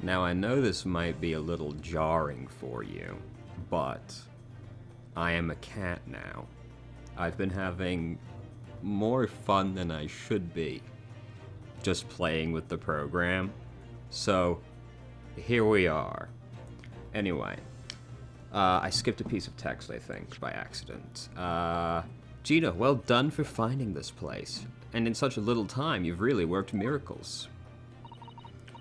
Now, I know this might be a little jarring for you, but I am a cat now. I've been having more fun than I should be just playing with the program. So, here we are. Anyway, I skipped a piece of text, I think, by accident. Gina, well done for finding this place. And in such a little time, you've really worked miracles.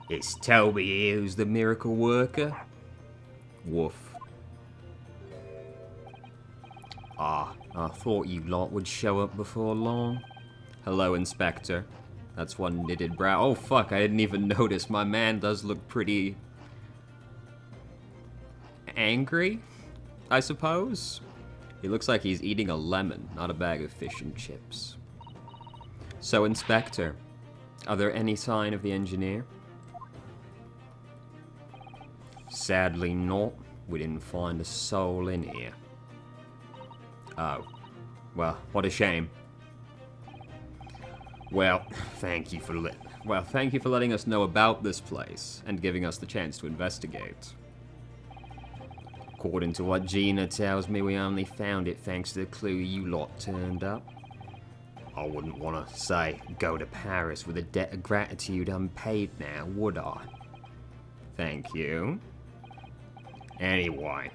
It's Toby here who's the miracle worker. Woof. Ah, I thought you lot would show up before long. Hello, Inspector. That's one knitted brow. Oh, fuck, I didn't even notice. My man does look pretty angry, I suppose. He looks like he's eating a lemon, not a bag of fish and chips. So, Inspector, are there any sign of the engineer? Sadly not. We didn't find a soul in here. Oh. Well, what a shame. Well, thank you for letting us know about this place and giving us the chance to investigate. According to what Gina tells me, we only found it thanks to the clue you lot turned up. I wouldn't want to say go to Paris with a debt of gratitude unpaid now, would I? Thank you. Anyway,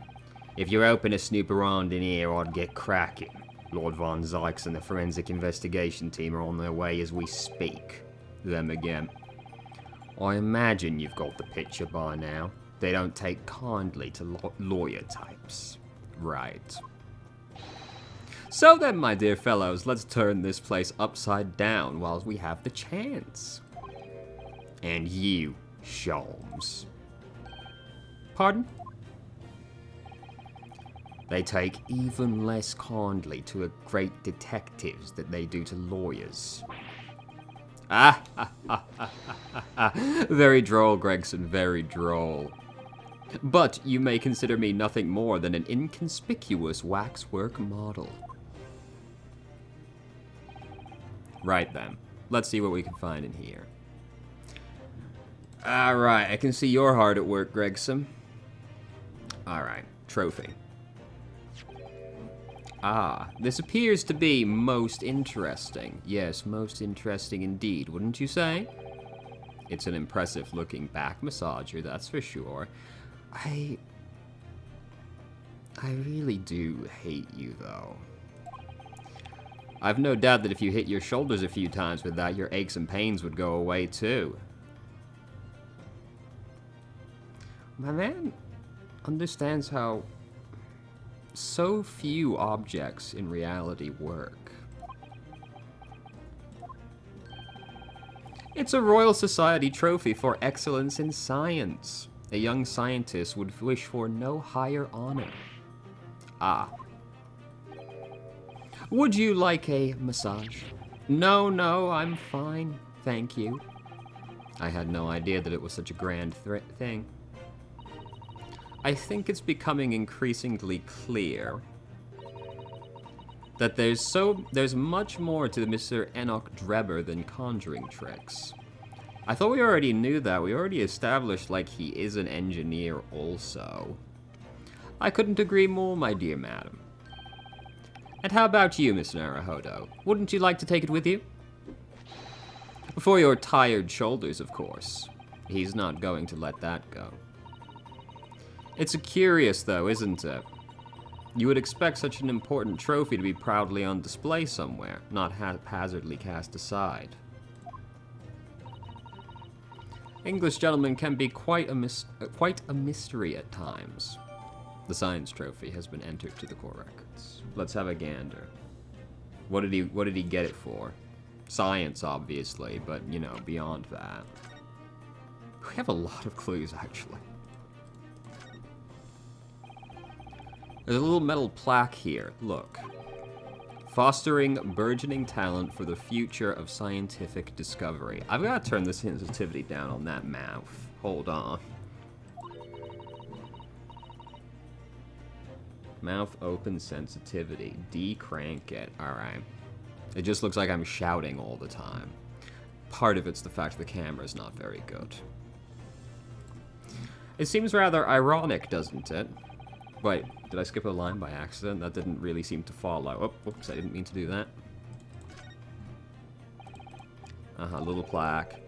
if you're open to snoop around in here, I'd get cracking. Lord Von Zykes and the forensic investigation team are on their way as we speak. Them again. I imagine you've got the picture by now. They don't take kindly to lawyer types. Right. So then, my dear fellows, let's turn this place upside down while we have the chance. And you, Sholmes. Pardon? They take even less kindly to a great detectives than they do to lawyers. Very droll, Gregson, very droll. But you may consider me nothing more than an inconspicuous waxwork model. Right then, let's see what we can find in here. Alright, I can see you're hard at work, Gregson. Alright, trophy. Ah, this appears to be most interesting. Yes, most interesting indeed, wouldn't you say? It's an impressive-looking back massager, that's for sure. I really do hate you, though. I've no doubt that if you hit your shoulders a few times with that, your aches and pains would go away, too. My man understands how so few objects in reality work. It's a Royal Society trophy for excellence in science. A young scientist would wish for no higher honor. Ah. Would you like a massage? No, I'm fine, thank you. I had no idea that it was such a grand thing. I think it's becoming increasingly clear that there's much more to Mr. Enoch Drebber than conjuring tricks. I thought we already knew that. We already established, like, he is an engineer also. I couldn't agree more, my dear madam. And how about you, Miss Naruhodo? Wouldn't you like to take it with you? For your tired shoulders, of course. He's not going to let that go. It's curious, though, isn't it? You would expect such an important trophy to be proudly on display somewhere, not haphazardly cast aside. English gentlemen can be quite a mystery at times. The science trophy has been entered to the court records. Let's have a gander. What did he get it for? Science, obviously, but, you know, beyond that. We have a lot of clues, actually. There's a little metal plaque here. Look. Fostering burgeoning talent for the future of scientific discovery. I've got to turn the sensitivity down on that mouth. Hold on. Mouth open sensitivity. Decrank it. Alright. It just looks like I'm shouting all the time. Part of it's the fact the camera's not very good. It seems rather ironic, doesn't it? Wait, did I skip a line by accident? That didn't really seem to follow. Oh, oops, I didn't mean to do that. Little plaque.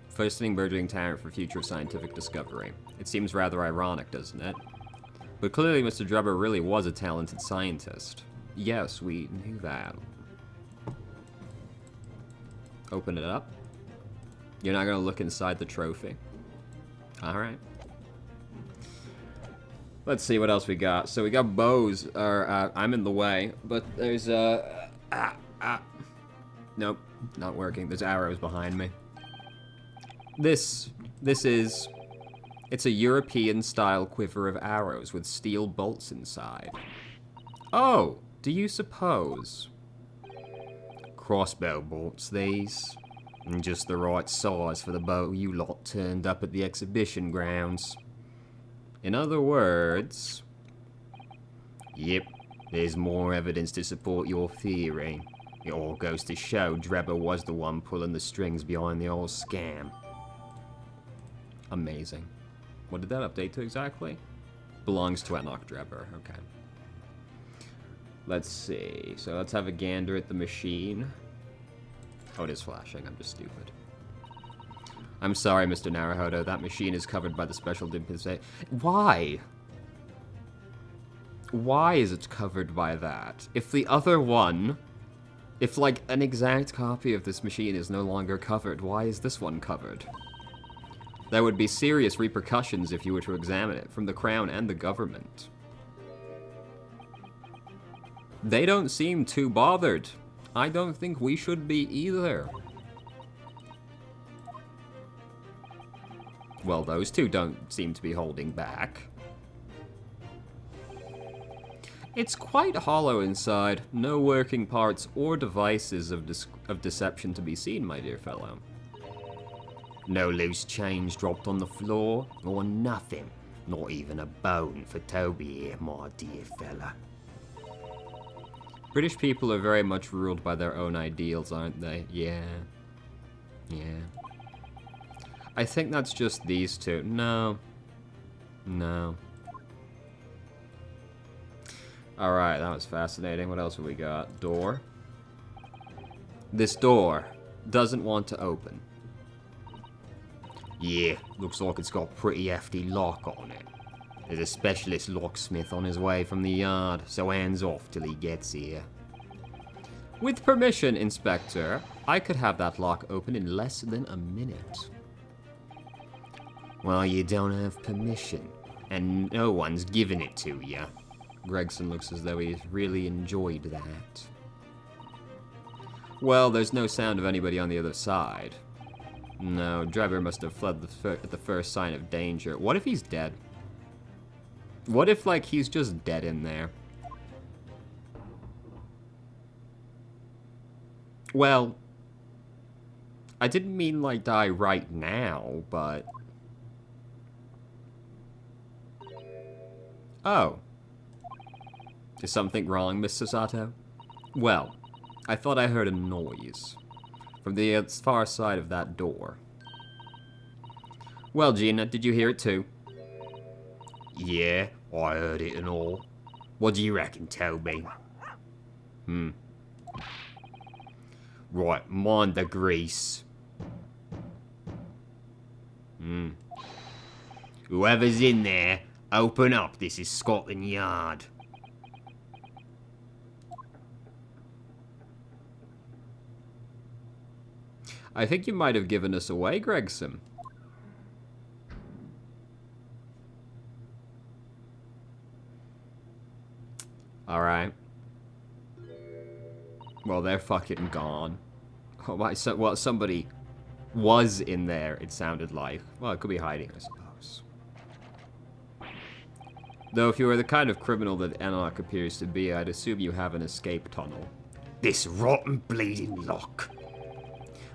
First burgeoning talent for future scientific discovery. It seems rather ironic, doesn't it? But clearly Mr. Drebber really was a talented scientist. Yes, we knew that. Open it up. You're not gonna look inside the trophy. Alright. Let's see what else we got. So we got bows, or, I'm in the way, but there's, nope, not working. There's arrows behind me. This is, it's a European-style quiver of arrows with steel bolts inside. Oh, do you suppose? Crossbow bolts, these. And just the right size for the bow you lot turned up at the exhibition grounds. In other words... Yep, there's more evidence to support your theory. It all goes to show Drebber was the one pulling the strings behind the old scam. Amazing. What did that update to exactly? Belongs to Enoch Drebber, okay. Let's see, so let's have a gander at the machine. Oh, it is flashing, I'm just stupid. I'm sorry, Mr. Naruhodo, that machine is covered by the special dispensation. Why? Why is it covered by that? If the other one, if like an exact copy of this machine is no longer covered, why is this one covered? There would be serious repercussions if you were to examine it, from the Crown and the government. They don't seem too bothered. I don't think we should be either. Well, those two don't seem to be holding back. It's quite hollow inside. No working parts or devices of deception to be seen, my dear fellow. No loose change dropped on the floor, or nothing. Not even a bone for Toby here, my dear fella. British people are very much ruled by their own ideals, aren't they? Yeah. Yeah. I think that's just these two. No. No. Alright, that was fascinating. What else have we got? Door. This door doesn't want to open. Yeah, looks like it's got a pretty hefty lock on it. There's a specialist locksmith on his way from the yard, so hands off till he gets here. With permission, Inspector, I could have that lock open in less than a minute. Well, you don't have permission, and no one's given it to you. Gregson looks as though he's really enjoyed that. Well, there's no sound of anybody on the other side. No, Drebber must have fled at the first sign of danger. What if he's dead? What if, like, he's just dead in there? Well, I didn't mean, like, die right now, but... Oh. Is something wrong, Miss Sasato? Well, I thought I heard a noise from the far side of that door. Well, Gina, did you hear it too? Yeah, I heard it and all. What do you reckon, Toby? Right, mind the grease. Whoever's in there, open up. This is Scotland Yard. I think you might have given us away, Gregson. Alright. Well, they're fucking gone. Oh, my, so, well, somebody was in there, it sounded like. Well, it could be hiding, I suppose. Though if you are the kind of criminal that Enoch appears to be, I'd assume you have an escape tunnel. This rotten bleeding lock.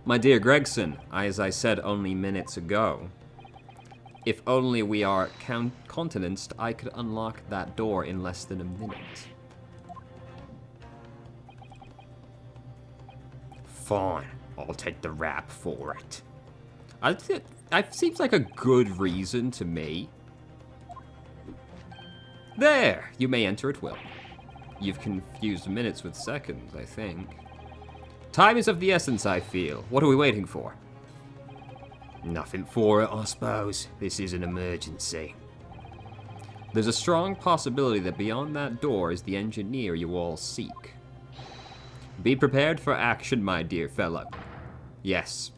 My dear Gregson, as I said only minutes ago, if only we are countenanced, I could unlock that door in less than a minute. Fine, I'll take the rap for it. It seems like a good reason to me There! You may enter at will. You've confused minutes with seconds, I think. Time is of the essence, I feel. What are we waiting for? Nothing for it, I suppose. This is an emergency. There's a strong possibility that beyond that door is the engineer you all seek. Be prepared for action, my dear fellow. Yes.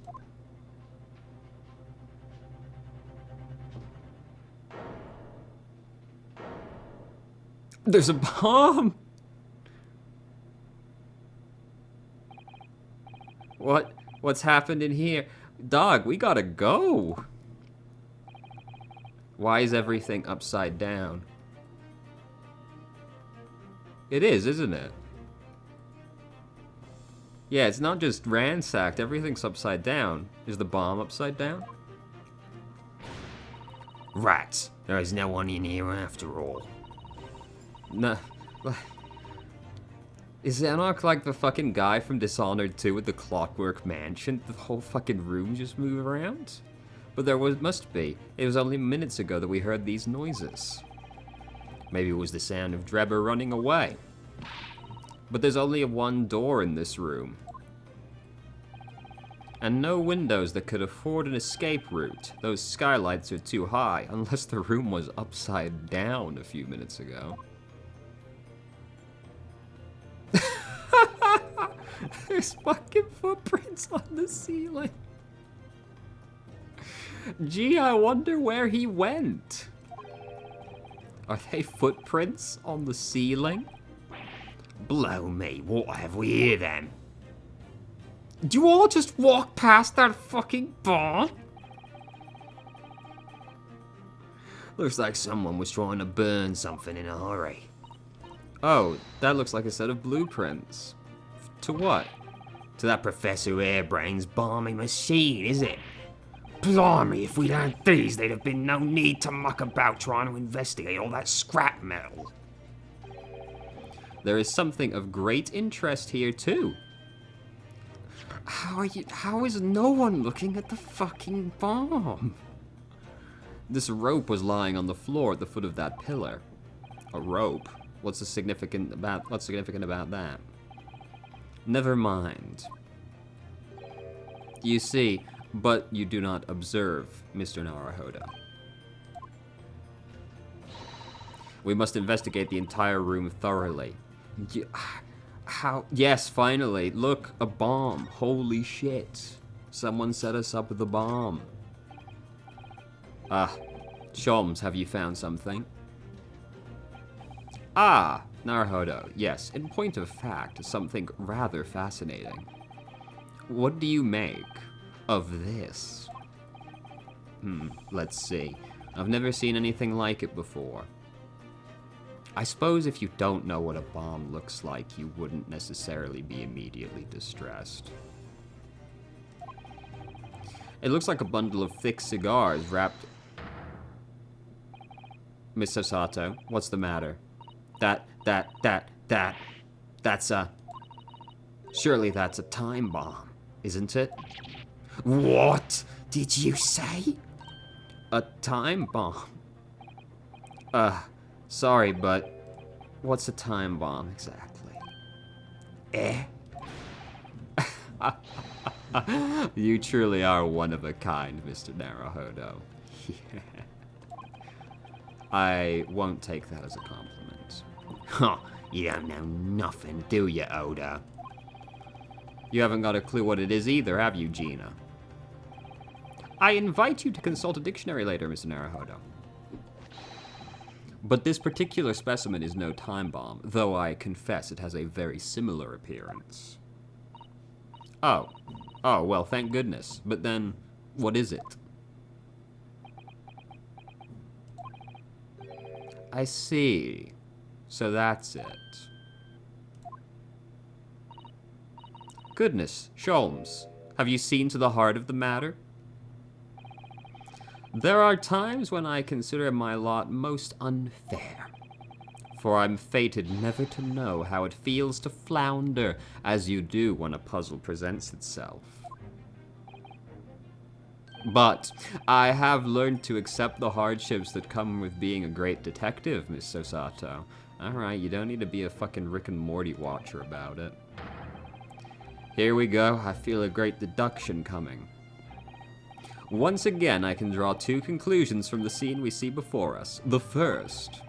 There's a bomb! What's happened in here? Dog, we gotta go. Why is everything upside down? It is, isn't it? Yeah, it's not just ransacked. Everything's upside down. Is the bomb upside down? Rats. There is no one in here after all. No. Is Enoch like the fucking guy from Dishonored 2 with the Clockwork Mansion? The whole fucking room just move around? But there must be. It was only minutes ago that we heard these noises. Maybe it was the sound of Drebber running away. But there's only one door in this room. And no windows that could afford an escape route. Those skylights are too high, unless the room was upside down a few minutes ago. There's fucking footprints on the ceiling. Gee, I wonder where he went. Are they footprints on the ceiling? Blow me, what have we here then? Do you all just walk past that fucking bomb? Looks like someone was trying to burn something in a hurry. Oh, that looks like a set of blueprints. To what? To that Professor Airbrain's bombing machine, is it? Blimey, if we'd had these, there'd have been no need to muck about trying to investigate all that scrap metal. There is something of great interest here, too. How is no one looking at the fucking bomb? This rope was lying on the floor at the foot of that pillar. A rope? What's significant about that? Never mind. You see, but you do not observe, Mr. Naruhodo. We must investigate the entire room thoroughly. How? Yes, finally. Look, a bomb. Holy shit. Someone set us up with a bomb. Sholmes, have you found something? Ah, Naruhodo, yes. In point of fact, something rather fascinating. What do you make of this? Let's see. I've never seen anything like it before. I suppose if you don't know what a bomb looks like, you wouldn't necessarily be immediately distressed. It looks like a bundle of thick cigars wrapped... Mr. Sato, what's the matter? That's a... Surely that's a time bomb, isn't it? What did you say? A time bomb? Sorry, but what's a time bomb exactly? You truly are one of a kind, Mr. Naruhodo. I won't take that as a compliment. Huh, you don't know nothing, do you, Oda? You haven't got a clue what it is either, have you, Gina? I invite you to consult a dictionary later, Mr. Naruhodo. But this particular specimen is no time bomb, though I confess it has a very similar appearance. Oh, well, thank goodness. But then, what is it? I see. So that's it. Goodness, Sholmes, have you seen to the heart of the matter? There are times when I consider my lot most unfair, for I'm fated never to know how it feels to flounder as you do when a puzzle presents itself. But I have learned to accept the hardships that come with being a great detective, Miss Sosato. Alright, you don't need to be a fucking Rick and Morty watcher about it. Here we go, I feel a great deduction coming. Once again, I can draw two conclusions from the scene we see before us. The first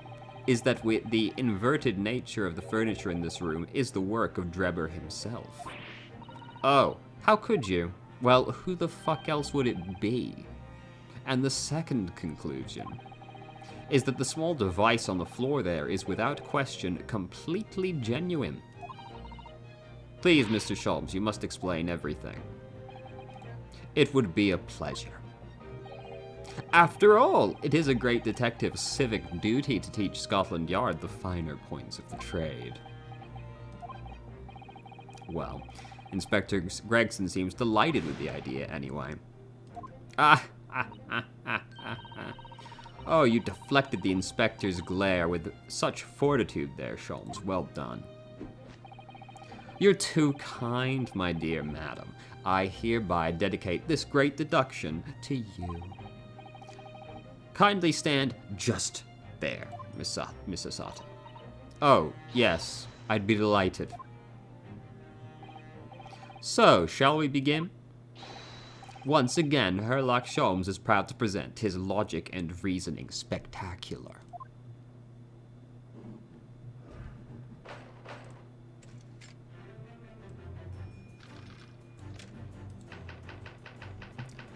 is that the inverted nature of the furniture in this room is the work of Drebber himself. Oh, how could you? Well, who the fuck else would it be? And the second conclusion is that the small device on the floor there is without question completely genuine. Please, Mr. Sholmes, you must explain everything. It would be a pleasure. After all, it is a great detective's civic duty to teach Scotland Yard the finer points of the trade. Well, Inspector Gregson seems delighted with the idea anyway. Oh, you deflected the inspector's glare with such fortitude there, Sholmes. Well done. You're too kind, my dear madam. I hereby dedicate this great deduction to you. Kindly stand just there, Miss Osato. Oh, yes, I'd be delighted. So, shall we begin? Once again, Herlock Sholmes is proud to present his logic and reasoning spectacular.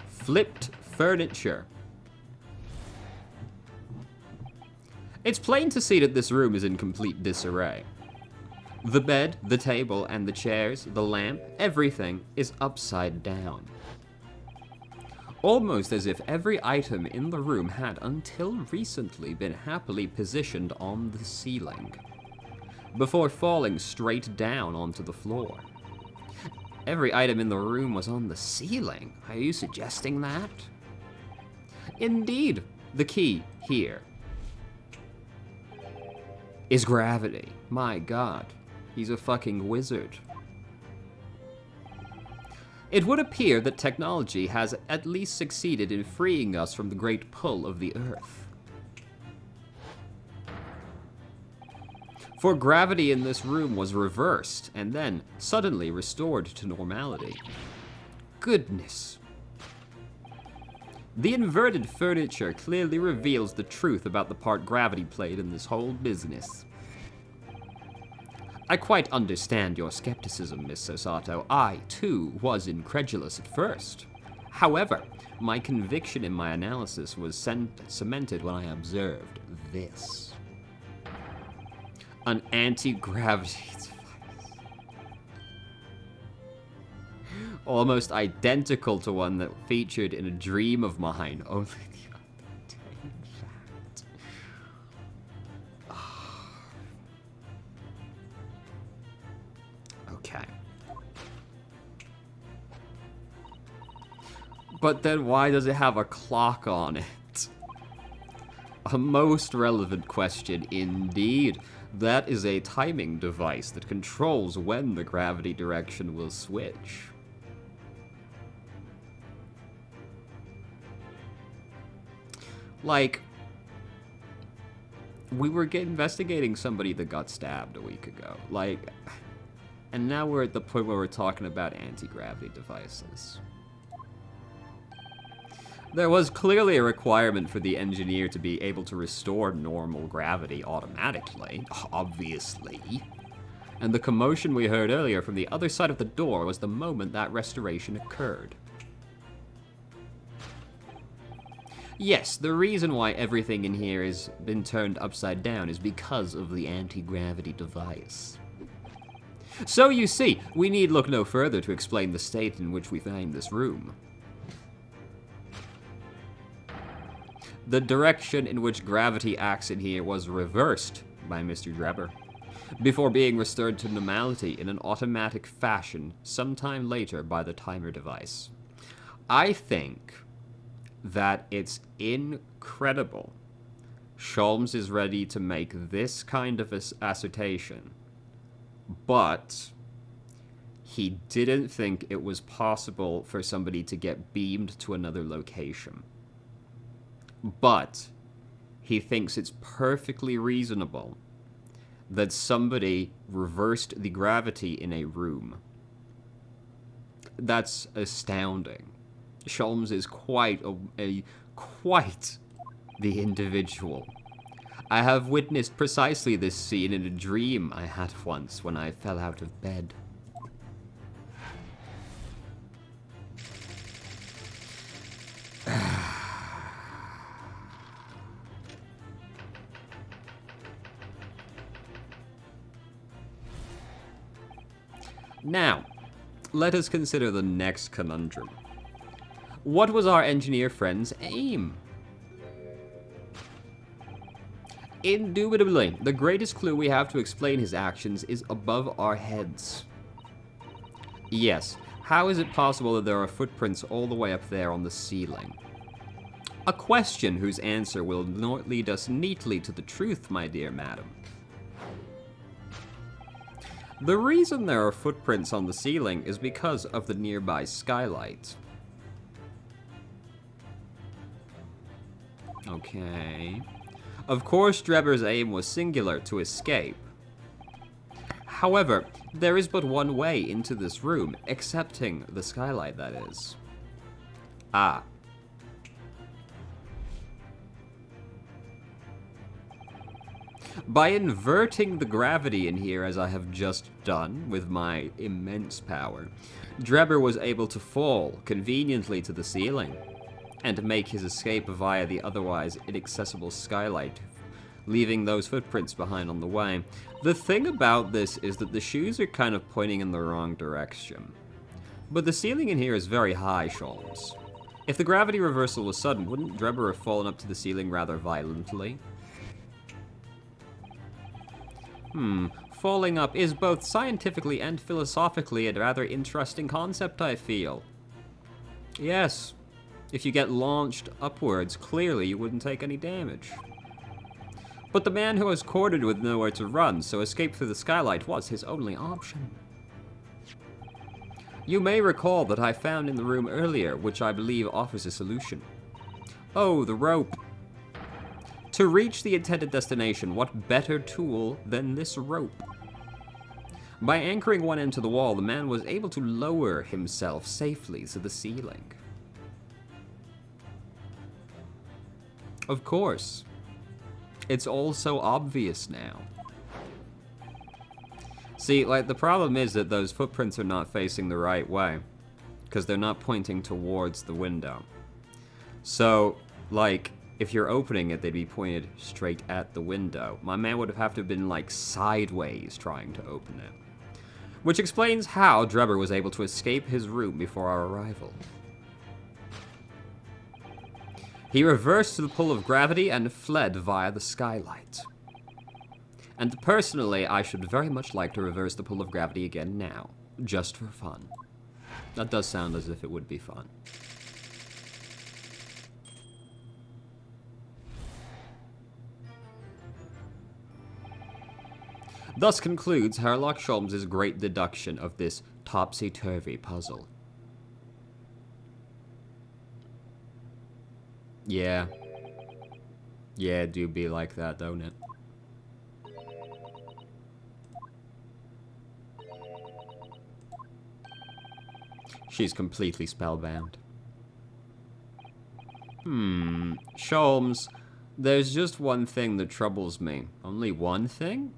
Flipped furniture. It's plain to see that this room is in complete disarray. The bed, the table, and the chairs, the lamp, everything is upside down. Almost as if every item in the room had until recently been happily positioned on the ceiling, before falling straight down onto the floor. Every item in the room was on the ceiling. Are you suggesting that? Indeed, the key here is gravity. My God, he's a fucking wizard. It would appear that technology has at least succeeded in freeing us from the great pull of the Earth. For gravity in this room was reversed and then suddenly restored to normality. Goodness. The inverted furniture clearly reveals the truth about the part gravity played in this whole business. I quite understand your skepticism, Miss Sosato. I, too, was incredulous at first. However, my conviction in my analysis was cemented when I observed this. An anti-gravity device. Almost identical to one that featured in a dream of mine, only the other day, in fact. Okay. But then why does it have a clock on it? A most relevant question indeed. That is a timing device that controls when the gravity direction will switch. Like, we were investigating somebody that got stabbed a week ago. Like, and now we're at the point where we're talking about anti-gravity devices. There was clearly a requirement for the engineer to be able to restore normal gravity automatically, obviously. And the commotion we heard earlier from the other side of the door was the moment that restoration occurred. Yes, the reason why everything in here has been turned upside down is because of the anti-gravity device. So you see, we need look no further to explain the state in which we find this room. The direction in which gravity acts in here was reversed by Mr. Drebber, before being restored to normality in an automatic fashion sometime later by the timer device. I think that it's incredible Sholmes is ready to make this kind of assertion, but he didn't think it was possible for somebody to get beamed to another location. But he thinks it's perfectly reasonable that somebody reversed the gravity in a room. That's astounding. Sholmes is quite the individual. I have witnessed precisely this scene in a dream I had once when I fell out of bed. Now, let us consider the next conundrum. What was our engineer friend's aim? Indubitably, the greatest clue we have to explain his actions is above our heads. Yes, how is it possible that there are footprints all the way up there on the ceiling? A question whose answer will lead us neatly to the truth, my dear madam. The reason there are footprints on the ceiling is because of the nearby skylight. Okay. Of course, Drebber's aim was singular, to escape. However, there is but one way into this room, excepting the skylight, that is. Ah. By inverting the gravity in here, as I have just done with my immense power, Drebber was able to fall conveniently to the ceiling and make his escape via the otherwise inaccessible skylight, leaving those footprints behind on the way. The thing about this is that the shoes are kind of pointing in the wrong direction. But the ceiling in here is very high, Sholmes. If the gravity reversal was sudden, wouldn't Drebber have fallen up to the ceiling rather violently? Falling up is both scientifically and philosophically a rather interesting concept, I feel. Yes, if you get launched upwards, clearly you wouldn't take any damage. But the man who was cornered with nowhere to run, so escape through the skylight was his only option. You may recall that I found in the room earlier, which I believe offers a solution. Oh, the rope. To reach the intended destination, what better tool than this rope? By anchoring one end to the wall, the man was able to lower himself safely to the ceiling. Of course. It's all so obvious now. See, like, the problem is that those footprints are not facing the right way, because they're not pointing towards the window. So, like, if you're opening it, they'd be pointed straight at the window. My man would have to have been, like, sideways trying to open it. Which explains how Drebber was able to escape his room before our arrival. He reversed the pull of gravity and fled via the skylight. And personally, I should very much like to reverse the pull of gravity again now, just for fun. That does sound as if it would be fun. Thus concludes Herlock Sholmes' great deduction of this topsy-turvy puzzle. Yeah. Yeah, it do be like that, don't it? She's completely spellbound. Sholmes, there's just one thing that troubles me. Only one thing?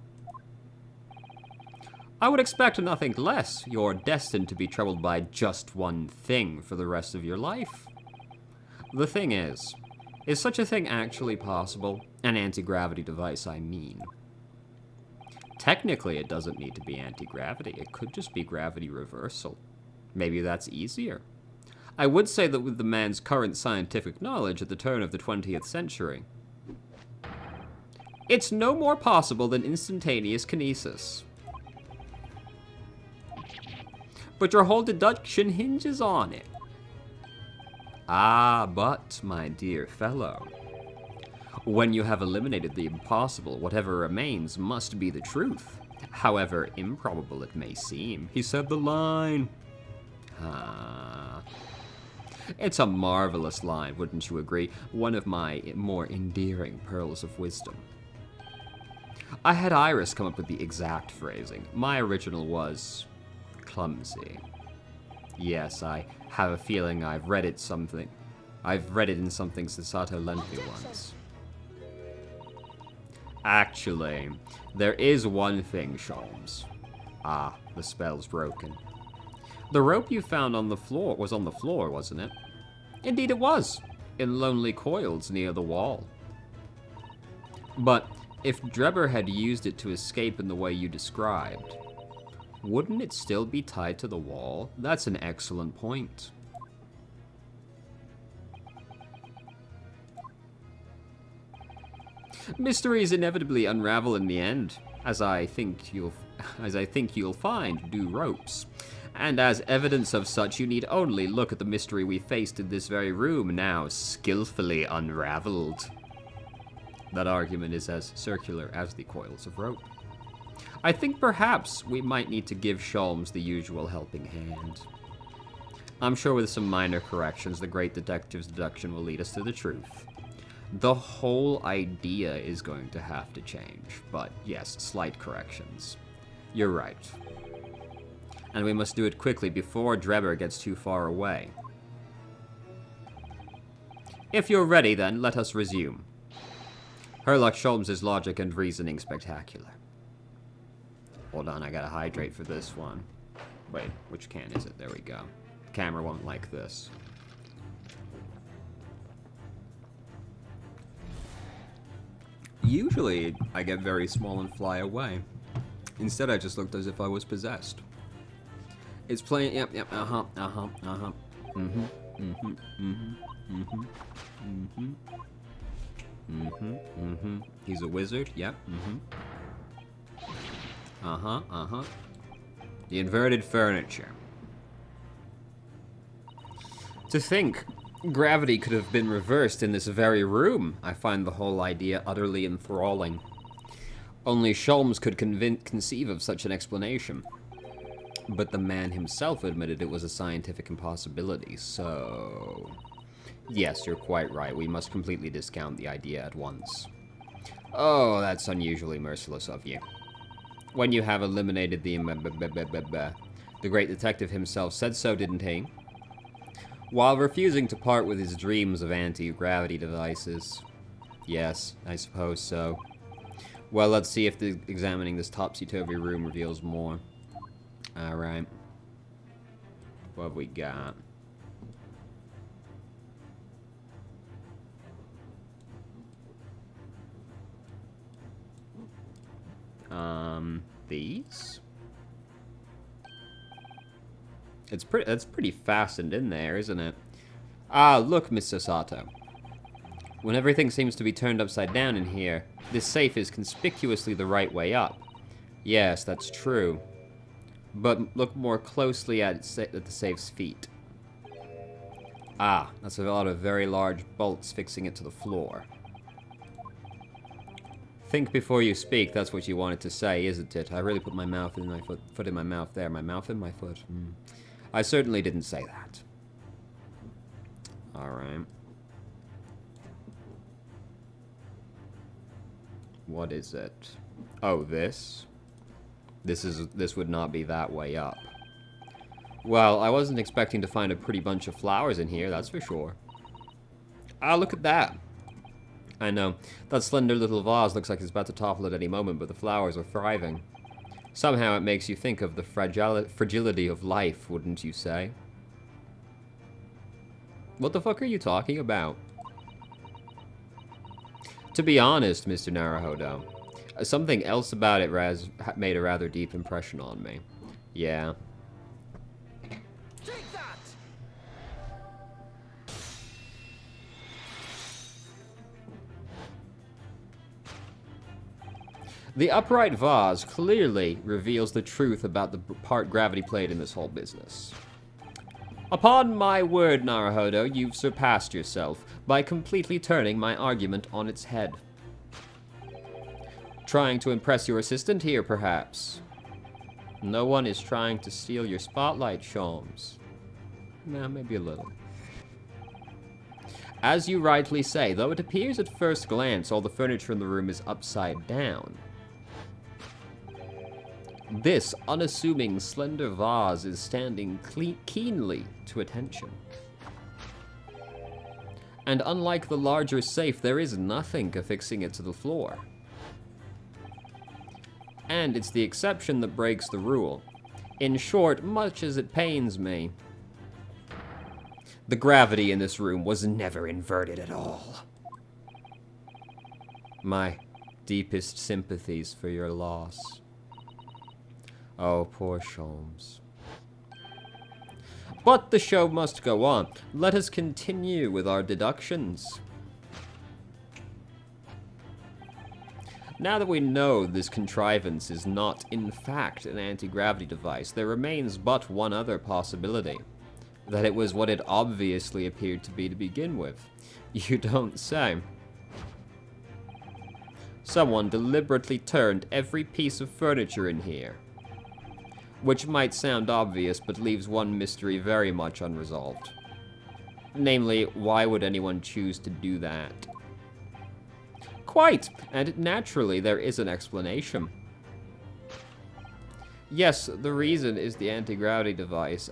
I would expect nothing less. You're destined to be troubled by just one thing for the rest of your life. The thing is such a thing actually possible? An anti-gravity device, I mean. Technically, it doesn't need to be anti-gravity. It could just be gravity reversal. Maybe that's easier. I would say that with the man's current scientific knowledge at the turn of the 20th century, it's no more possible than instantaneous kinesis. But your whole deduction hinges on it. Ah, but, my dear fellow, when you have eliminated the impossible, whatever remains must be the truth. However improbable it may seem, he said the line. Ah. It's a marvelous line, wouldn't you agree? One of my more endearing pearls of wisdom. I had Iris come up with the exact phrasing. My original was clumsy. Yes, I have a feeling I've read it in something Sensato lent me once. Actually, there is one thing, Sholmes. Ah, the spell's broken. The rope you found on the floor was on the floor, wasn't it? Indeed it was, in lonely coils near the wall. But if Drebber had used it to escape in the way you described, wouldn't it still be tied to the wall? That's an excellent point. Mysteries inevitably unravel in the end, as I think you'll find do ropes. And as evidence of such, you need only look at the mystery we faced in this very room, now skillfully unraveled. That argument is as circular as the coils of rope. I think perhaps we might need to give Sholmes the usual helping hand. I'm sure with some minor corrections, the great detective's deduction will lead us to the truth. The whole idea is going to have to change, but yes, slight corrections. You're right. And we must do it quickly before Drebber gets too far away. If you're ready, then, let us resume. Herlock Sholmes' logic and reasoning spectacular. Hold on, I gotta hydrate for this one. Wait, which can is it? There we go. The camera won't like this. Usually, I get very small and fly away. Instead, I just looked as if I was possessed. It's playing, yep, He's a wizard, yep, The inverted furniture. To think, gravity could have been reversed in this very room. I find the whole idea utterly enthralling. Only Sholmes could conceive of such an explanation. But the man himself admitted it was a scientific impossibility, so... Yes, you're quite right. We must completely discount the idea at once. Oh, that's unusually merciless of you. When you have eliminated the great detective himself said so, didn't he? While refusing to part with his dreams of anti-gravity devices. Yes, I suppose so. Well, let's see if examining this topsy-turvy room reveals more. Alright. What have we got? These? That's pretty fastened in there, isn't it? Ah, look, Mr. Sato. When everything seems to be turned upside down in here, this safe is conspicuously the right way up. Yes, that's true. But look more closely at the safe's feet. Ah, that's a lot of very large bolts fixing it to the floor. Think before you speak, that's what you wanted to say, isn't it? I really put my mouth in my foot in my mouth there. My mouth in my foot. I certainly didn't say that. Alright. What is it? Oh, this? This would not be that way up. Well, I wasn't expecting to find a pretty bunch of flowers in here, that's for sure. Ah, look at that. I know. That slender little vase looks like it's about to topple at any moment, but the flowers are thriving. Somehow it makes you think of the fragility of life, wouldn't you say? What the fuck are you talking about? To be honest, Mr. Naruhodo, something else about it made a rather deep impression on me. Yeah. Take that! The upright vase clearly reveals the truth about the part gravity played in this whole business. Upon my word, Naruhodo, you've surpassed yourself by completely turning my argument on its head. Trying to impress your assistant here, perhaps? No one is trying to steal your spotlight, Sholmes. No, maybe a little. As you rightly say, though it appears at first glance all the furniture in the room is upside down, this unassuming slender vase is standing keenly to attention. And unlike the larger safe, there is nothing affixing it to the floor. And it's the exception that breaks the rule. In short, much as it pains me, the gravity in this room was never inverted at all. My deepest sympathies for your loss. Oh, poor Sholmes. But the show must go on. Let us continue with our deductions. Now that we know this contrivance is not, in fact, an anti-gravity device, there remains but one other possibility. That it was what it obviously appeared to be to begin with. You don't say. Someone deliberately turned every piece of furniture in here. Which might sound obvious, but leaves one mystery very much unresolved. Namely, why would anyone choose to do that? Quite, and naturally there is an explanation. Yes, the reason is the anti-gravity device,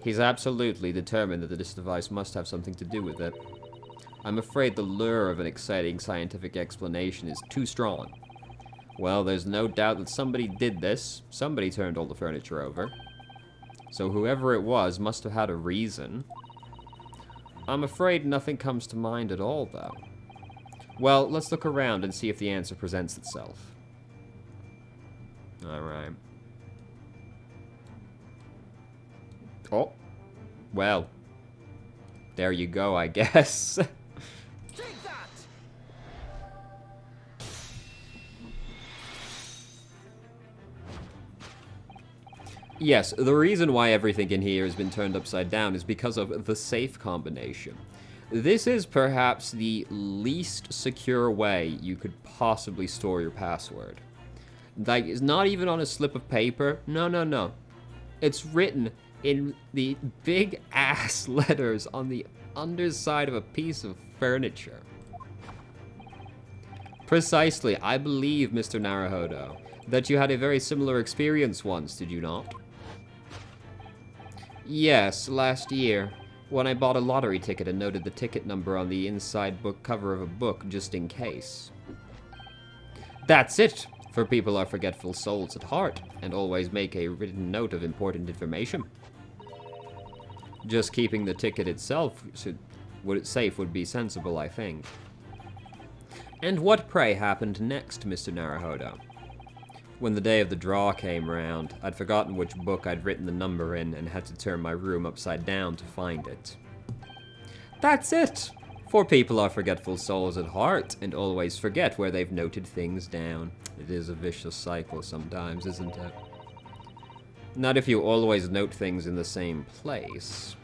He's absolutely determined that this device must have something to do with it. I'm afraid the lure of an exciting scientific explanation is too strong. Well, there's no doubt that somebody did this. Somebody turned all the furniture over. So whoever it was must have had a reason. I'm afraid nothing comes to mind at all, though. Well, let's look around and see if the answer presents itself. Alright. Oh. Well. There you go, I guess. Take that! Yes, the reason why everything in here has been turned upside down is because of the safe combination. This is perhaps the least secure way you could possibly store your password. Like, it's not even on a slip of paper. No, no, no. It's written in the big-ass letters on the underside of a piece of furniture. Precisely. I believe, Mr. Naruhodo, that you had a very similar experience once, did you not? Yes, last year, when I bought a lottery ticket and noted the ticket number on the inside book cover of a book just in case. That's it, for people are forgetful souls at heart, and always make a written note of important information. Just keeping the ticket itself safe would be sensible, I think. And what, pray, happened next, Mr. Naruhodo? When the day of the draw came round, I'd forgotten which book I'd written the number in and had to turn my room upside down to find it. That's it! For people are forgetful souls at heart, and always forget where they've noted things down. It is a vicious cycle sometimes, isn't it? Not if you always note things in the same place.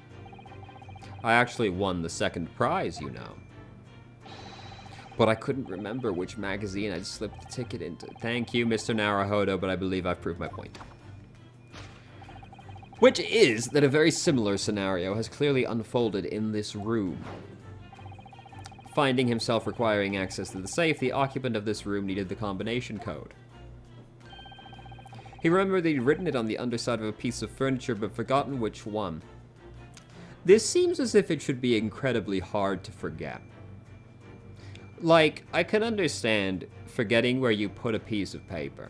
I actually won the second prize, you know. But I couldn't remember which magazine I'd slipped the ticket into. Thank you, Mr. Naruhodo, but I believe I've proved my point. Which is that a very similar scenario has clearly unfolded in this room. Finding himself requiring access to the safe, the occupant of this room needed the combination code. He remembered that he'd written it on the underside of a piece of furniture, but forgotten which one. This seems as if it should be incredibly hard to forget. Like, I can understand forgetting where you put a piece of paper.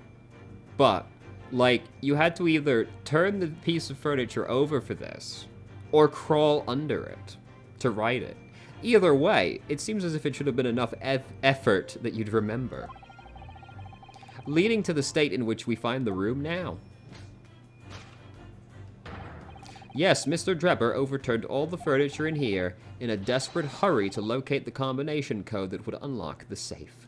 But, like, you had to either turn the piece of furniture over for this, or crawl under it to write it. Either way, it seems as if it should have been enough effort that you'd remember. Leading to the state in which we find the room now. Yes, Mr. Drebber overturned all the furniture in here in a desperate hurry to locate the combination code that would unlock the safe.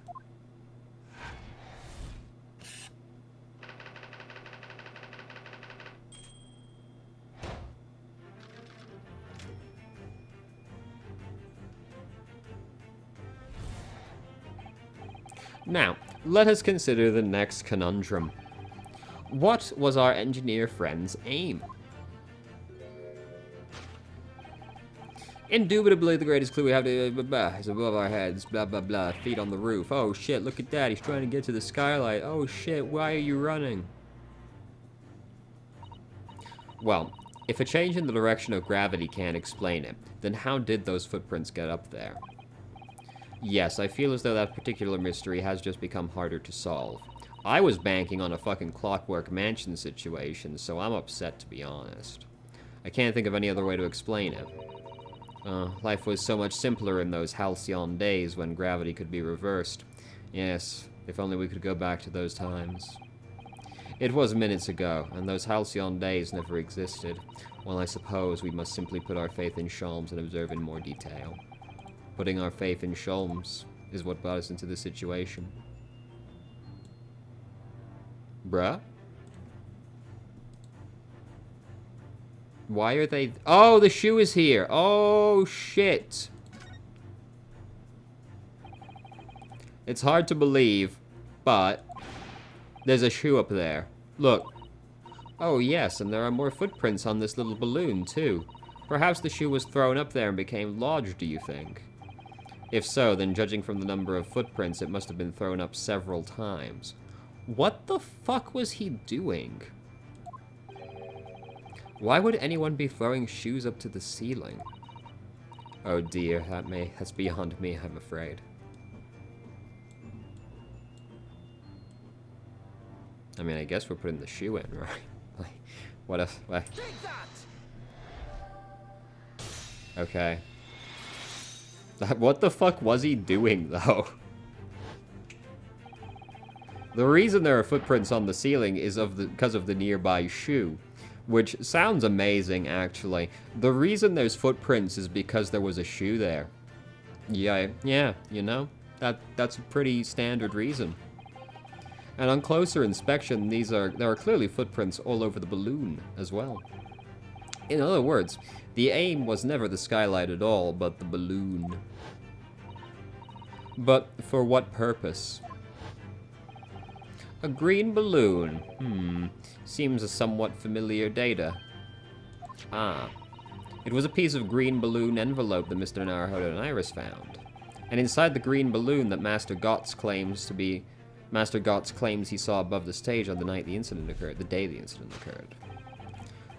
Now, let us consider the next conundrum. What was our engineer friend's aim? Indubitably, the greatest clue we have to is above our heads. Blah blah blah. Feet on the roof. Oh shit! Look at that. He's trying to get to the skylight. Oh shit! Why are you running? Well, if a change in the direction of gravity can't explain it, then how did those footprints get up there? Yes, I feel as though that particular mystery has just become harder to solve. I was banking on a fucking Clockwork Mansion situation, so I'm upset, to be honest. I can't think of any other way to explain it. Life was so much simpler in those halcyon days when gravity could be reversed. Yes, if only we could go back to those times. It was minutes ago, and those halcyon days never existed. Well, I suppose we must simply put our faith in Sholmes and observe in more detail. Putting our faith in Sholmes is what brought us into this situation. Bruh? Why are they... Oh, the shoe is here! Oh, shit! It's hard to believe, but... there's a shoe up there. Look. Oh, yes, and there are more footprints on this little balloon, too. Perhaps the shoe was thrown up there and became lodged, do you think? If so, then judging from the number of footprints, it must have been thrown up several times. What the fuck was he doing? Why would anyone be throwing shoes up to the ceiling? Oh dear, that's beyond me, I'm afraid. I mean, I guess we're putting the shoe in, right? Like, what if... Like... Okay. What the fuck was he doing, though? The reason there are footprints on the ceiling is because of the nearby shoe. Which sounds amazing, actually. The reason there's footprints is because there was a shoe there. Yeah, you know, that's a pretty standard reason. And on closer inspection, there are clearly footprints all over the balloon as well. In other words, the aim was never the skylight at all, but the balloon. But for what purpose? A green balloon. Seems a somewhat familiar data. Ah. It was a piece of green balloon envelope that Mr. Naruhodo and Iris found. And inside the green balloon that Master Gotts claims he saw above the stage on the night the incident occurred, the day the incident occurred,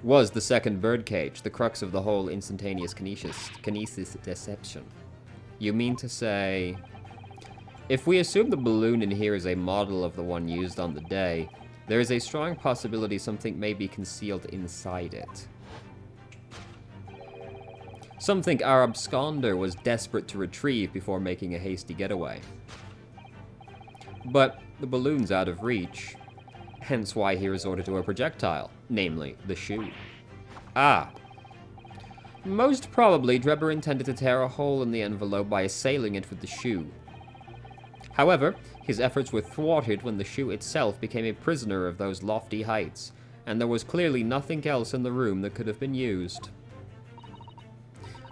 was the second birdcage, the crux of the whole instantaneous kinesis deception. You mean to say... If we assume the balloon in here is a model of the one used on the day, there is a strong possibility something may be concealed inside it. Something our absconder was desperate to retrieve before making a hasty getaway. But the balloon's out of reach, hence why he resorted to a projectile, namely the shoe. Ah. Most probably, Drebber intended to tear a hole in the envelope by assailing it with the shoe. However, his efforts were thwarted when the shoe itself became a prisoner of those lofty heights, and there was clearly nothing else in the room that could have been used.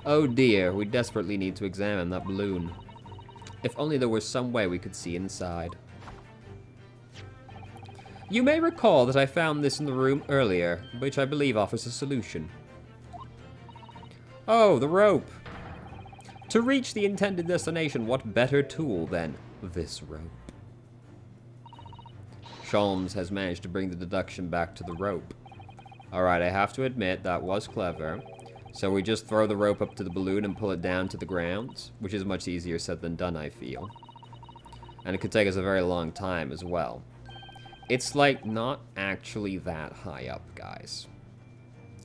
Oh dear, we desperately need to examine that balloon. If only there was some way we could see inside. You may recall that I found this in the room earlier, which I believe offers a solution. Oh, the rope! To reach the intended destination, what better tool than this rope? Sholmes has managed to bring the deduction back to the rope. Alright, I have to admit, that was clever. So we just throw the rope up to the balloon and pull it down to the ground, which is much easier said than done, I feel. And it could take us a very long time as well. It's like not actually that high up, guys.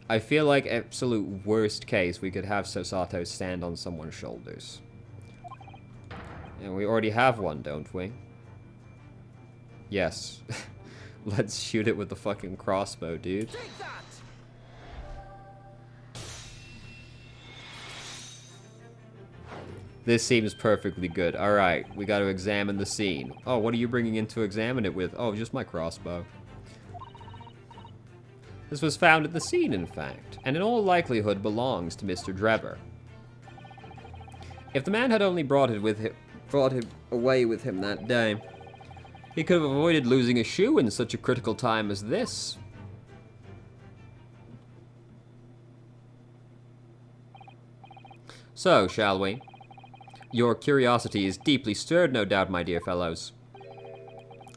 I feel like absolute worst case we could have Sosato stand on someone's shoulders. And we already have one, don't we? Yes. Let's shoot it with the fucking crossbow, dude. Take that! This seems perfectly good. Alright, we gotta examine the scene. Oh, what are you bringing in to examine it with? Oh, just my crossbow. This was found at the scene, in fact, and in all likelihood belongs to Mr. Drebber. If the man had only brought it away with him that day, He could have avoided losing a shoe in such a critical time as this. So, shall we? Your curiosity is deeply stirred, no doubt, my dear fellows.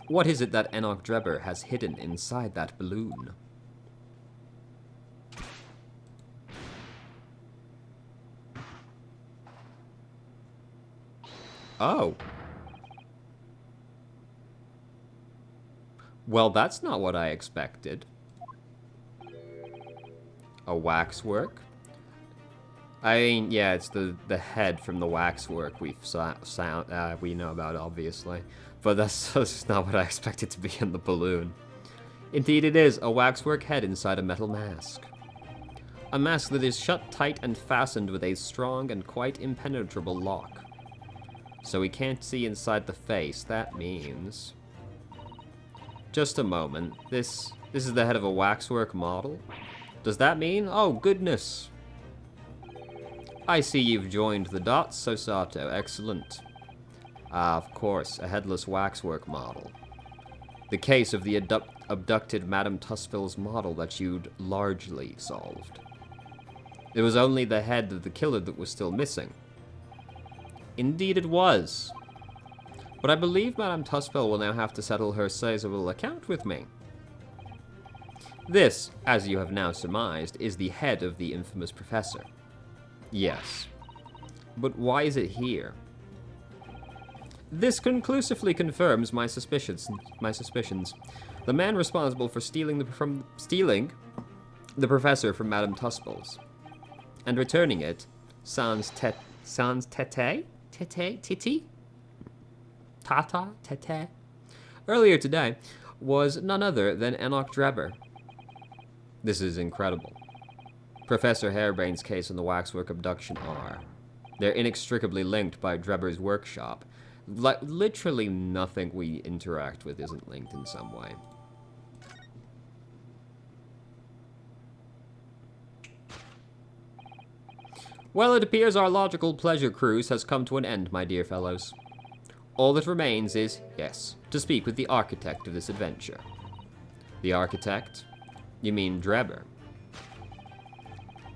What is it that Enoch Drebber has hidden inside that balloon? Oh. Well, that's not what I expected. A waxwork? I mean, yeah, it's the head from the waxwork we know about, obviously. But that's just not what I expected to be in the balloon. Indeed it is, a waxwork head inside a metal mask. A mask that is shut tight and fastened with a strong and quite impenetrable lock. So we can't see inside the face. That means... Just a moment. This is the head of a waxwork model? Does that mean? Oh, goodness. I see you've joined the dots, Sosato. Excellent. Ah, of course, a headless waxwork model. The case of the abducted Madame Tussville's model that you'd largely solved. It was only the head of the killer that was still missing. Indeed it was. But I believe Madame Tussville will now have to settle her sizable account with me. This, as you have now surmised, is the head of the infamous professor. Yes. But why is it here? This conclusively confirms my suspicions. The man responsible for stealing the professor from Madame Tussville's and returning it, sans tete, earlier today, was none other than Enoch Drebber. This is incredible. Professor Harebrain's case and the waxwork abduction are. They're inextricably linked by Drebber's workshop. Literally nothing we interact with isn't linked in some way. Well, it appears our logical pleasure cruise has come to an end, my dear fellows. All that remains is, yes, to speak with the architect of this adventure. The architect? You mean Drebber?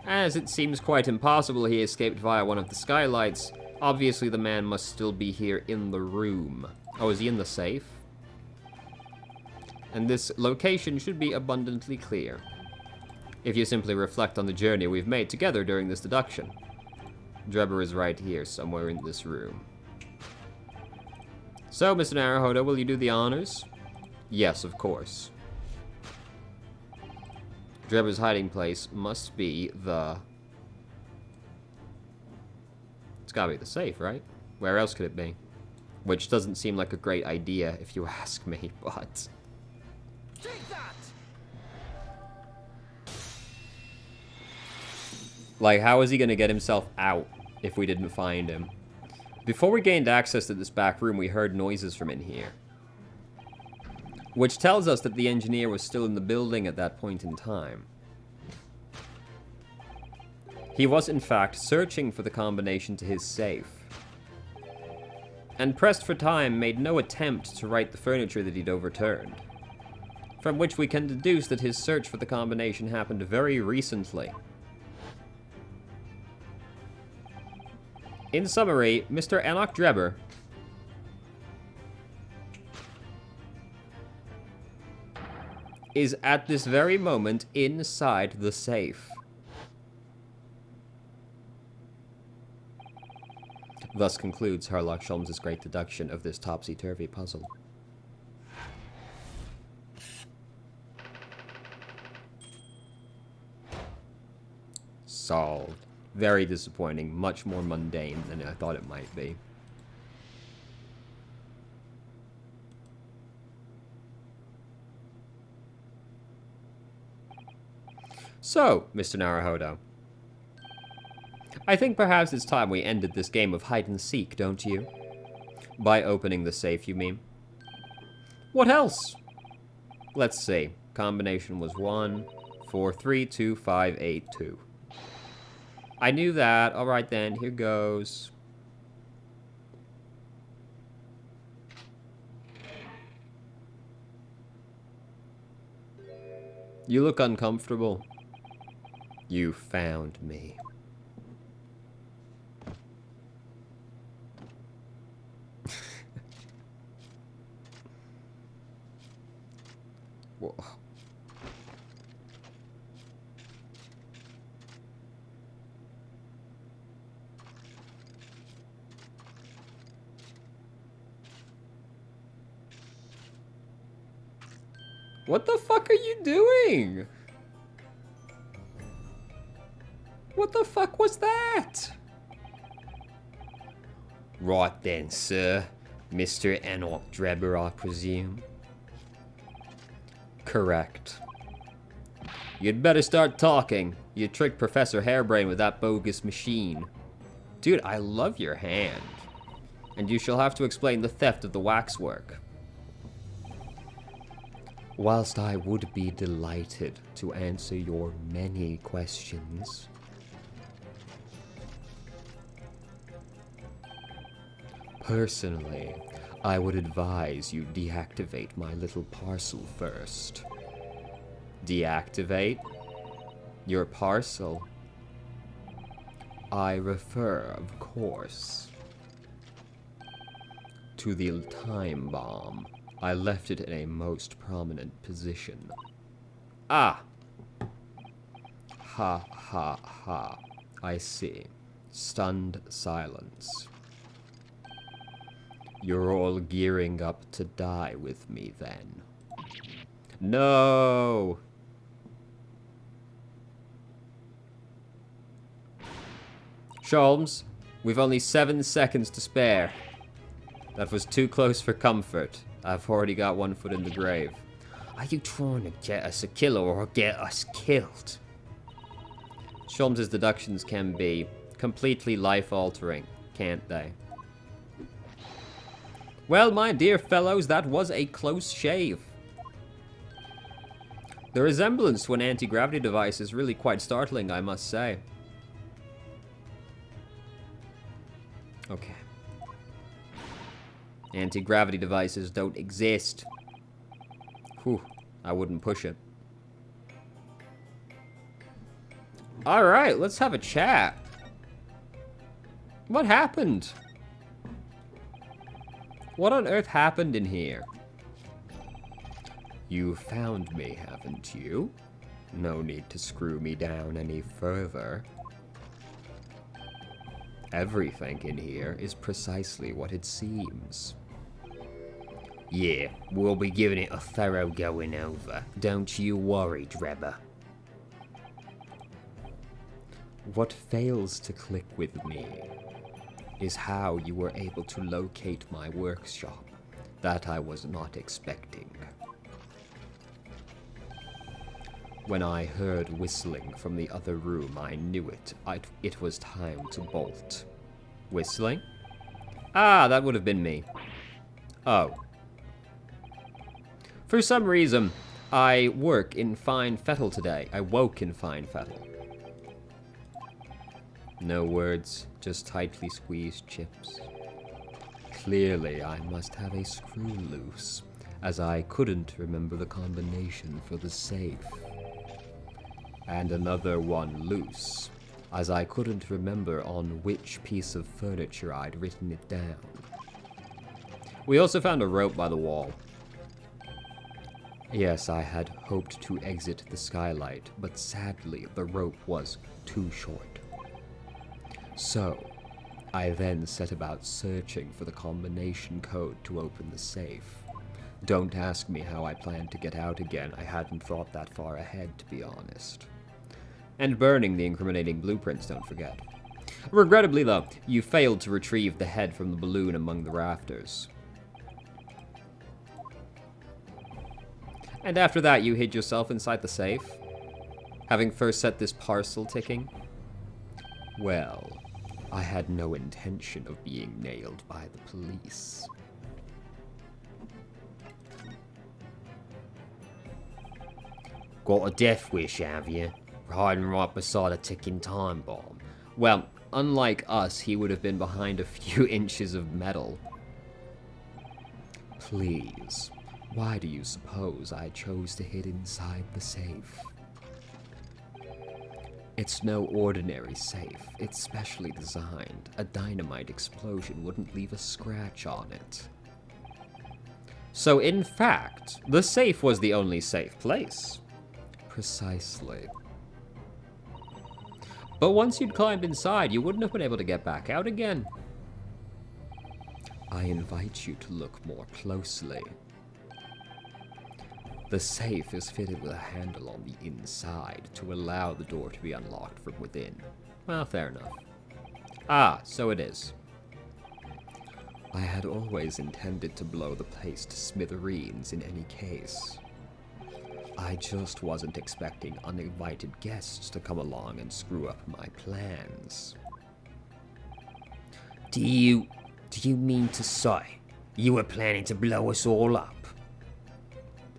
As it seems quite impossible he escaped via one of the skylights, obviously the man must still be here in the room. Oh, is he in the safe? And this location should be abundantly clear, if you simply reflect on the journey we've made together during this deduction. Drebber is right here, somewhere in this room. So, Mr. Naruhodo, will you do the honors? Yes, of course. Drebber's hiding place must be the... It's gotta be the safe, right? Where else could it be? Which doesn't seem like a great idea, if you ask me, but... Take that! Like, how is he gonna get himself out if we didn't find him? Before we gained access to this back room, we heard noises from in here. Which tells us that the engineer was still in the building at that point in time. He was, in fact, searching for the combination to his safe. And pressed for time, made no attempt to right the furniture that he'd overturned. From which we can deduce that his search for the combination happened very recently. In summary, Mr. Enoch Drebber is at this very moment inside the safe. Thus concludes Sherlock Holmes' great deduction of this topsy-turvy puzzle. Solved. Very disappointing, much more mundane than I thought it might be. So, Mr. Naruhodo, I think perhaps it's time we ended this game of hide-and-seek, don't you? By opening the safe, you mean? What else? Let's see. Combination was 1, 4, 3, 2, 5, 8, 2. I knew that. Alright then, here goes. You look uncomfortable. You found me. Whoa. What the fuck are you doing? What the fuck was that? Right then, sir. Mr. Enoch Drebber, I presume. Correct. You'd better start talking. You tricked Professor Hairbrain with that bogus machine. Dude, I love your hand. And you shall have to explain the theft of the waxwork. Whilst I would be delighted to answer your many questions, personally, I would advise you deactivate my little parcel first. Deactivate your parcel? I refer, of course, to the time bomb. I left it in a most prominent position. Ah! Ha ha ha. I see. Stunned silence. You're all gearing up to die with me, then. No! Sholmes, we've only 7 seconds to spare. That was too close for comfort. I've already got one foot in the grave. Are you trying to get us a killer or get us killed? Sholmes' deductions can be completely life-altering, can't they? Well, my dear fellows, that was a close shave. The resemblance to an anti-gravity device is really quite startling, I must say. Okay. Anti-gravity devices don't exist. Whew, I wouldn't push it. Alright, let's have a chat. What happened? What on earth happened in here? You found me, haven't you? No need to screw me down any further. Everything in here is precisely what it seems. Yeah, we'll be giving it a thorough going over. Don't you worry, Drebber. What fails to click with me is how you were able to locate my workshop. That I was not expecting. When I heard whistling from the other room, I knew it. It was time to bolt. Whistling? Ah, that would have been me. Oh. For some reason, I work in fine fettle today. I woke in fine fettle. No words, just tightly squeezed chips. Clearly, I must have a screw loose, as I couldn't remember the combination for the safe. And another one loose, as I couldn't remember on which piece of furniture I'd written it down. We also found a rope by the wall. Yes, I had hoped to exit the skylight, but sadly the rope was too short. So, I then set about searching for the combination code to open the safe. Don't ask me how I planned to get out again, I hadn't thought that far ahead, to be honest. And burning the incriminating blueprints, don't forget. Regrettably, though, you failed to retrieve the head from the balloon among the rafters. And after that, you hid yourself inside the safe? Having first set this parcel ticking? Well, I had no intention of being nailed by the police. Got a death wish, have you? Hiding right beside a ticking time bomb. Well, unlike us, he would have been behind a few inches of metal. Please, Why do you suppose I chose to hid inside the safe? It's no ordinary safe. It's specially designed. A dynamite explosion wouldn't leave a scratch on it. So in fact, the safe was the only safe place. Precisely. But once you'd climbed inside, you wouldn't have been able to get back out again. I invite you to look more closely. The safe is fitted with a handle on the inside to allow the door to be unlocked from within. Well, fair enough. Ah, so it is. I had always intended to blow the place to smithereens in any case. I just wasn't expecting uninvited guests to come along and screw up my plans. Do you mean to say you were planning to blow us all up?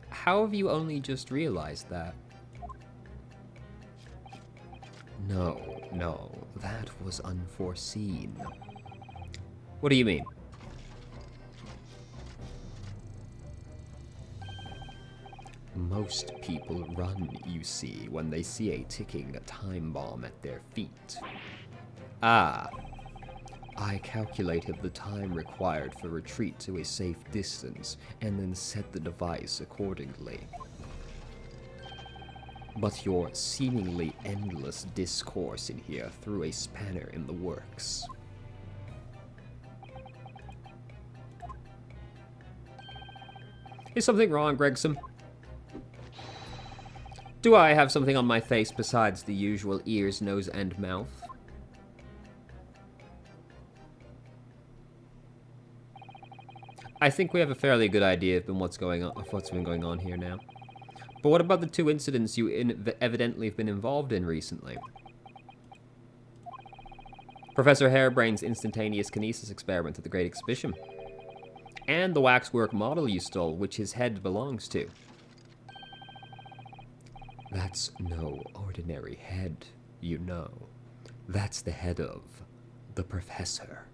How have you only just realized that? No, that was unforeseen. What do you mean? Most people run, you see, when they see a ticking time bomb at their feet. Ah. I calculated the time required for retreat to a safe distance, and then set the device accordingly. But your seemingly endless discourse in here threw a spanner in the works. Is something wrong, Gregson? Do I have something on my face besides the usual ears, nose, and mouth? I think we have a fairly good idea of what's been going on here now. But what about the two incidents you evidently have been involved in recently? Professor Harebrain's instantaneous kinesis experiment at the Great Exhibition. And the waxwork model you stole, which his head belongs to. That's no ordinary head, you know. That's the head of the Professor.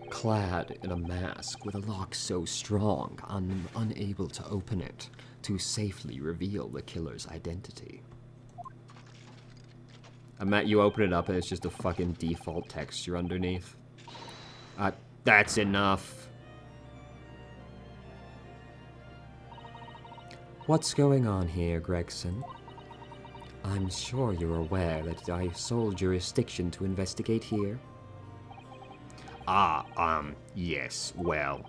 Clad in a mask with a lock so strong, I'm unable to open it to safely reveal the killer's identity. Matt, you open it up and it's just a fucking default texture underneath. That's enough. What's going on here, Gregson? I'm sure you're aware that I have sole jurisdiction to investigate here. Yes, well.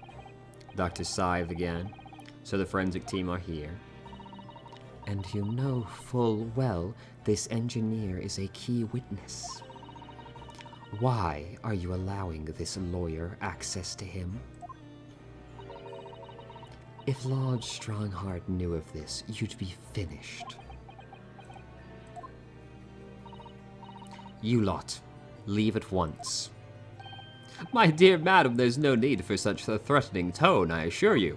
Dr. Scythe again. So the forensic team are here. And you know full well this engineer is a key witness. Why are you allowing this lawyer access to him? If Lord Strongheart knew of this, you'd be finished. You lot, leave at once. My dear madam, there's no need for such a threatening tone, I assure you.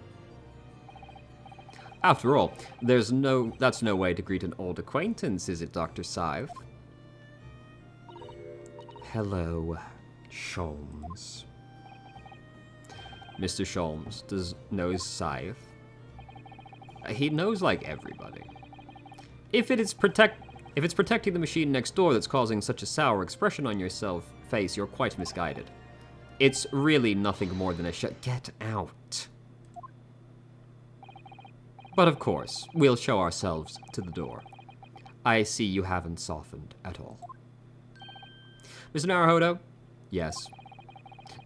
After all, that's no way to greet an old acquaintance, is it, Dr. Scythe? Hello, Sholmes. Mr. Sholmes knows Scythe. He knows like everybody. If it's protecting the machine next door that's causing such a sour expression on your face, you're quite misguided. It's really nothing more than a Get out. But of course, we'll show ourselves to the door. I see you haven't softened at all. Mr. Naruhodo? Yes.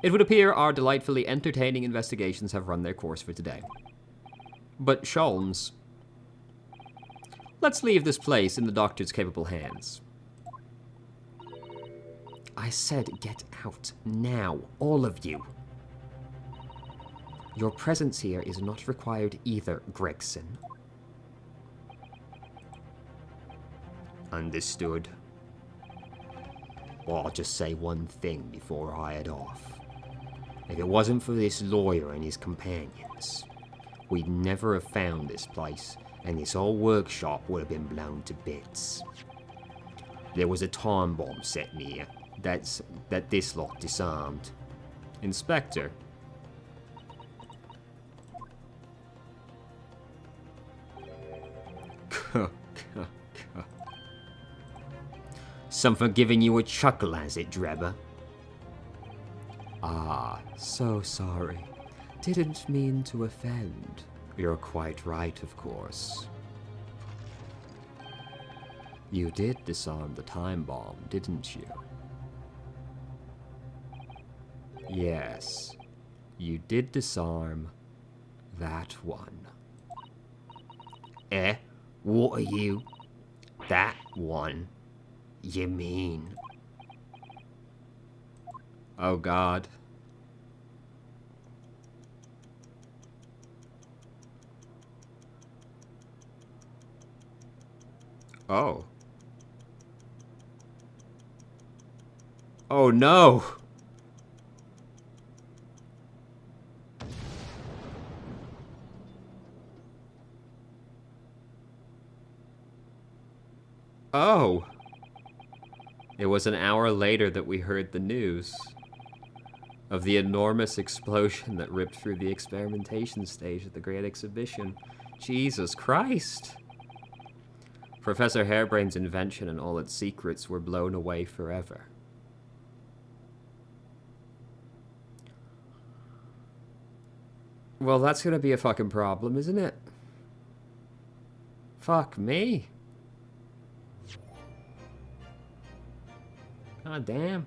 It would appear our delightfully entertaining investigations have run their course for today. But Sholmes, let's leave this place in the doctor's capable hands. I said get out now, all of you. Your presence here is not required either, Gregson. Understood. Well, I'll just say one thing before I head off. If it wasn't for this lawyer and his companions, we'd never have found this place, and this whole workshop would have been blown to bits. There was a time bomb set near that this lot disarmed. Inspector. Something giving you a chuckle, has it, Drebber? Ah, so sorry. Didn't mean to offend. You're quite right, of course. You did disarm the time bomb, didn't you? Yes, you did disarm that one. Eh? What are you? That one? You mean? Oh God. Oh. Oh no! Oh! It was an hour later that we heard the news of the enormous explosion that ripped through the experimentation stage at the Great Exhibition. Jesus Christ! Professor Harebrain's invention and all its secrets were blown away forever. Well, that's gonna be a fucking problem, isn't it? Fuck me. God damn.